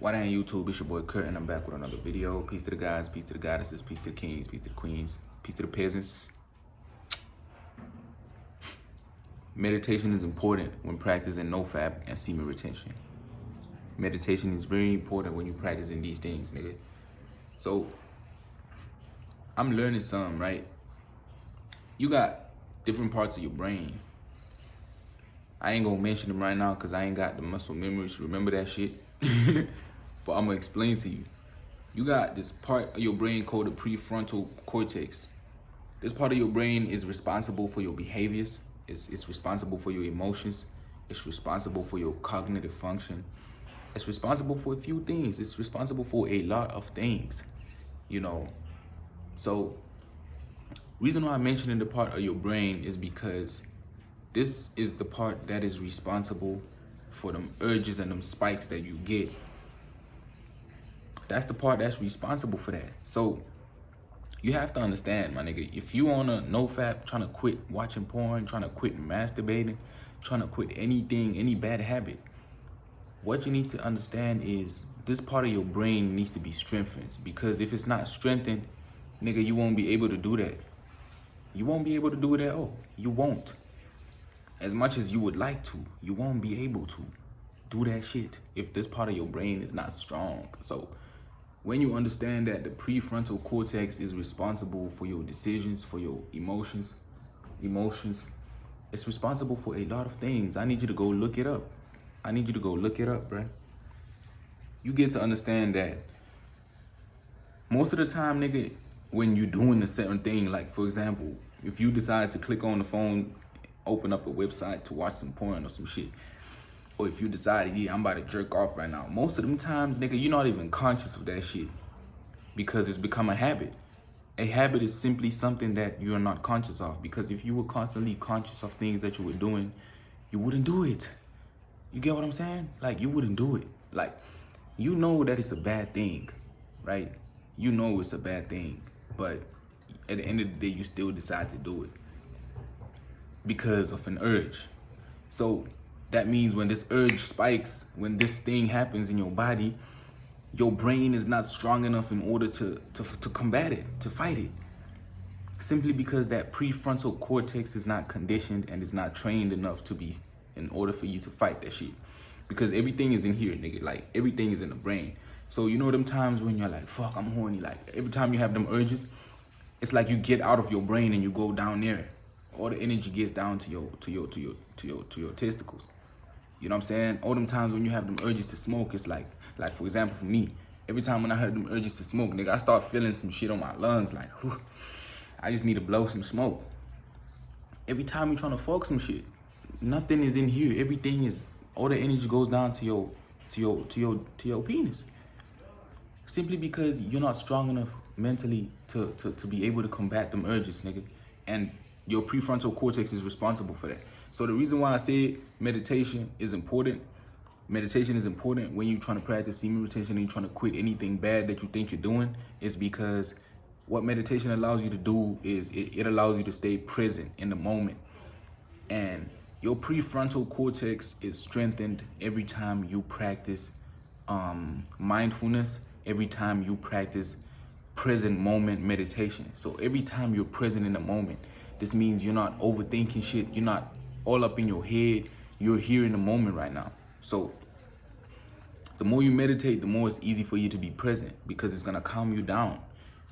Why that ain't YouTube? It's your boy Kurt, and I'm back with another video. Peace to the guys, peace to the goddesses, peace to the kings, peace to the queens, peace to the peasants. Meditation is important when practicing nofap and semen retention. Meditation is very important when you practicing these things, nigga. So I'm learning something, right? You got different parts of your brain. I ain't gonna mention them right now because I ain't got the muscle memory to remember that shit. But I'm gonna explain to you. You got this part of your brain called the prefrontal cortex. This part of your brain is responsible for your behaviors. It's responsible for your emotions. It's responsible for your cognitive function. It's responsible for a few things. It's responsible for a lot of things, you know. So, reason why I'm mentioning the part of your brain is because this is the part that is responsible for them urges and them spikes that you get. That's the part that's responsible for that. So you have to understand, my nigga, if you on a nofap, trying to quit watching porn, trying to quit masturbating, trying to quit anything, any bad habit, what you need to understand is this part of your brain needs to be strengthened, because if it's not strengthened, nigga, you won't be able to do that. You won't be able to do it at all. You won't. As much as you would like to, you won't be able to do that shit if this part of your brain is not strong. So when you understand that the prefrontal cortex is responsible for your decisions, for your emotions, it's responsible for a lot of things. I need you to go look it up. I need you to go look it up, bruh. You get to understand that most of the time, nigga, when you're doing a certain thing, like for example, if you decide to click on the phone, open up a website to watch some porn or some shit, or if you decide, yeah, I'm about to jerk off right now, most of them times, nigga, you're not even conscious of that shit because it's become a habit. A habit is simply something that you're not conscious of, because if you were constantly conscious of things that you were doing, you wouldn't do it. You get what I'm saying? Like, you wouldn't do it. Like, you know that it's a bad thing, right? You know it's a bad thing, but at the end of the day, you still decide to do it because of an urge. So that means when this urge spikes, when this thing happens in your body, your brain is not strong enough in order to combat it, to fight it. Simply because that prefrontal cortex is not conditioned and is not trained enough to be, in order for you to fight that shit. Because everything is in here, nigga. Like, everything is in the brain. So you know them times when you're like, fuck, I'm horny. Like, every time you have them urges, it's like you get out of your brain and you go down there. All the energy gets down to your testicles. You know what I'm saying? All them times when you have them urges to smoke, it's like for example, for me, every time when I have them urges to smoke, nigga, I start feeling some shit on my lungs, like, whew, I just need to blow some smoke. Every time you're trying to fuck some shit, nothing is in here. Everything is, all the energy goes down to your penis. Simply because you're not strong enough mentally to be able to combat them urges, nigga. And your prefrontal cortex is responsible for that. So the reason why I say meditation is important when you're trying to practice semen retention and you're trying to quit anything bad that you think you're doing, is because what meditation allows you to do is it allows you to stay present in the moment. And your prefrontal cortex is strengthened every time you practice mindfulness, every time you practice present moment meditation. So every time you're present in the moment, this means you're not overthinking shit. You're not all up in your head. You're here in the moment right now. So the more you meditate, the more it's easy for you to be present, because it's gonna calm you down.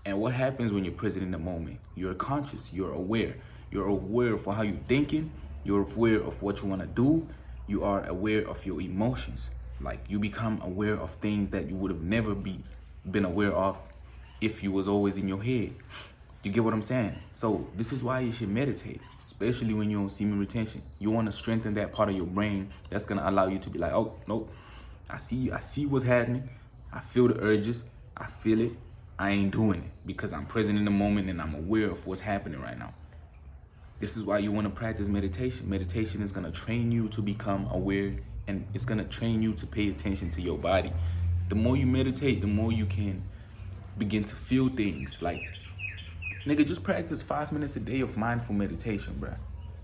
And what happens when you're present in the moment? You're conscious, you're aware. You're aware of how you're thinking. You're aware of what you wanna do. You are aware of your emotions. Like, you become aware of things that you would have never been aware of if you was always in your head. You get what I'm saying? So this is why you should meditate, especially when you're on semen retention. You want to strengthen that part of your brain that's going to allow you to be like, oh, no, I see what's happening. I feel the urges. I feel it. I ain't doing it because I'm present in the moment and I'm aware of what's happening right now. This is why you want to practice meditation. Meditation is going to train you to become aware, and it's going to train you to pay attention to your body. The more you meditate, the more you can begin to feel things. Like, nigga, just practice 5 minutes a day of mindful meditation, bruh.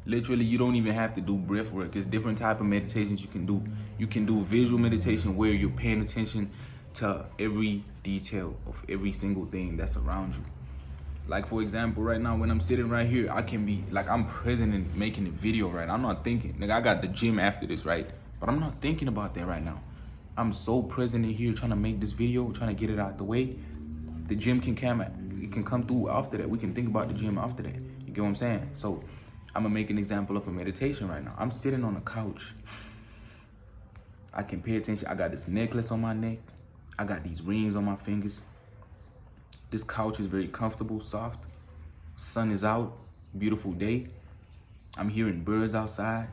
Literally, you don't even have to do breath work. There's different type of meditations you can do. You can do visual meditation where you're paying attention to every detail of every single thing that's around you. Like, for example, right now when I'm sitting right here, I can be like, I'm present in making a video, right? I'm not thinking, nigga, I got the gym after this, right? But I'm not thinking about that right now. I'm so present in here trying to make this video, trying to get it out the way. The gym can come through after that. We can think about the gym after that. You get what I'm saying? So I'm gonna make an example of a meditation right now. I'm sitting on a couch. I can pay attention. I got this necklace on my neck. I got these rings on my fingers. This couch is very comfortable, soft. Sun is out, beautiful day. I'm hearing birds outside.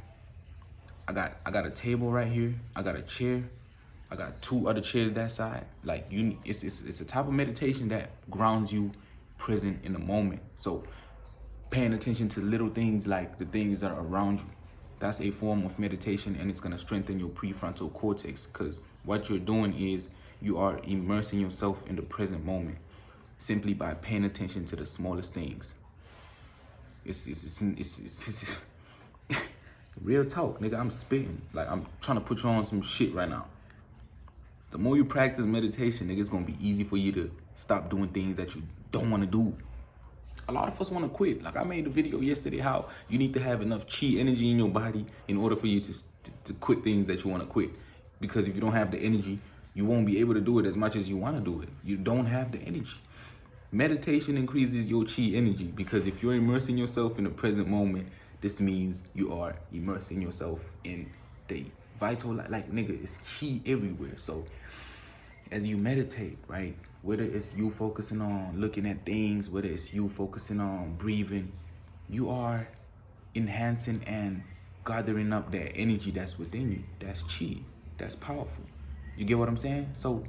I got a table right here. I got a chair. I got 2 other chairs that side. Like, it's a type of meditation that grounds you present in the moment. So paying attention to little things, like the things that are around you, that's a form of meditation, and it's gonna strengthen your prefrontal cortex, because what you're doing is you are immersing yourself in the present moment simply by paying attention to the smallest things. It's real talk, nigga. I'm spitting. Like, I'm trying to put you on some shit right now. The more you practice meditation, nigga, it's gonna be easy for you to stop doing things that you don't wanna do. A lot of us wanna quit. Like, I made a video yesterday how you need to have enough chi energy in your body in order for you to quit things that you wanna quit. Because if you don't have the energy, you won't be able to do it as much as you wanna do it. You don't have the energy. Meditation increases your chi energy, because if you're immersing yourself in the present moment, this means you are immersing yourself in the vital, like, nigga, it's chi everywhere. So as you meditate, right, whether it's you focusing on looking at things, whether it's you focusing on breathing, you are enhancing and gathering up that energy that's within you. That's chi. That's powerful. You get what I'm saying? So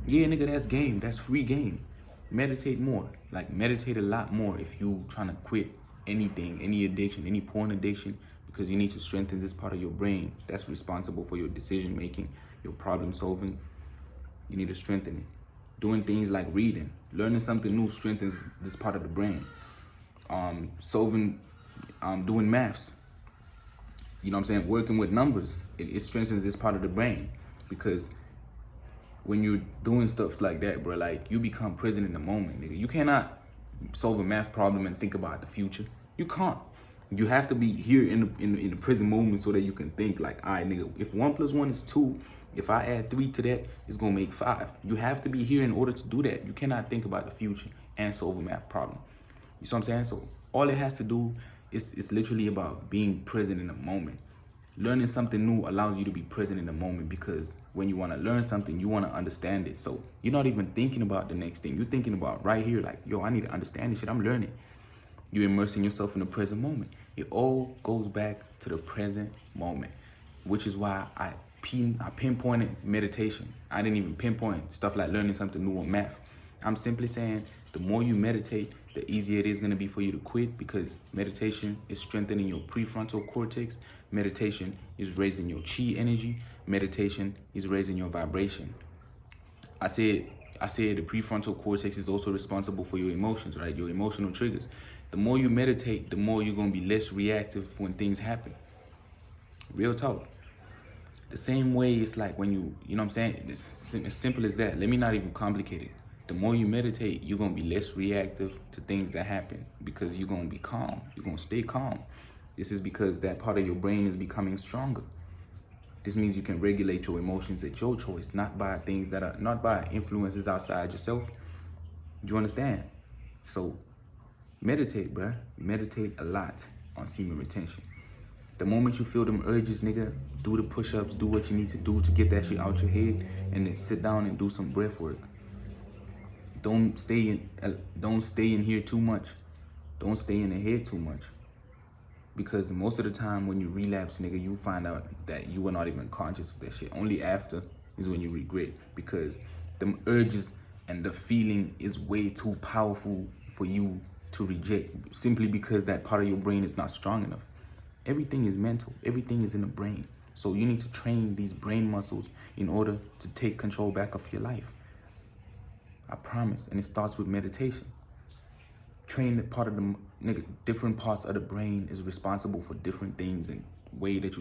yeah, nigga, that's game. That's free game. Meditate more. Like, meditate a lot more if you trying to quit anything, any addiction, any porn addiction, because you need to strengthen this part of your brain that's responsible for your decision making, your problem solving. You need to strengthen it. Doing things like reading, learning something new strengthens this part of the brain. Doing maths. You know what I'm saying? Working with numbers, it strengthens this part of the brain, because when you're doing stuff like that, bro, like, you become present in the moment, nigga. You cannot solve a math problem and think about the future. You can't. You have to be here in the present moment so that you can think like, all right, nigga, if 1 + 1 is 2, if I add 3 to that, it's gonna make 5. You have to be here in order to do that. You cannot think about the future and solve a math problem. You see what I'm saying? So all it has to do is literally about being present in the moment. Learning something new allows you to be present in the moment, because when you want to learn something, you want to understand it. So you're not even thinking about the next thing. You're thinking about right here, like, yo, I need to understand this shit. I'm learning. You're immersing yourself in the present moment. It all goes back to the present moment, which is why I pinpointed meditation. I didn't even pinpoint stuff like learning something new or math. I'm simply saying the more you meditate, the easier it is going to be for you to quit, because meditation is strengthening your prefrontal cortex. Meditation is raising your chi energy. Meditation is raising your vibration. I said the prefrontal cortex is also responsible for your emotions, right? Your emotional triggers. The more you meditate, the more you're going to be less reactive when things happen. Real talk. The same way it's like when you know what I'm saying? It's as simple as that. Let me not even complicate it. The more you meditate, you're going to be less reactive to things that happen, because you're going to be calm. You're going to stay calm. This is because that part of your brain is becoming stronger. This means you can regulate your emotions at your choice, not by things that are, not by influences outside yourself. Do you understand? So meditate, bruh. Meditate a lot on semen retention. The moment you feel them urges, nigga, do the push-ups, do what you need to do to get that shit out your head, and then sit down and do some breath work. Don't stay in here too much. Don't stay in the head too much. Because most of the time when you relapse, nigga, you find out that you were not even conscious of that shit. Only after is when you regret, because them urges and the feeling is way too powerful for you to reject, simply because that part of your brain is not strong enough. Everything is mental. Everything is in the brain. So you need to train these brain muscles in order to take control back of your life. I promise. And it starts with meditation. Train the part of the, nigga, different parts of the brain is responsible for different things, and way that you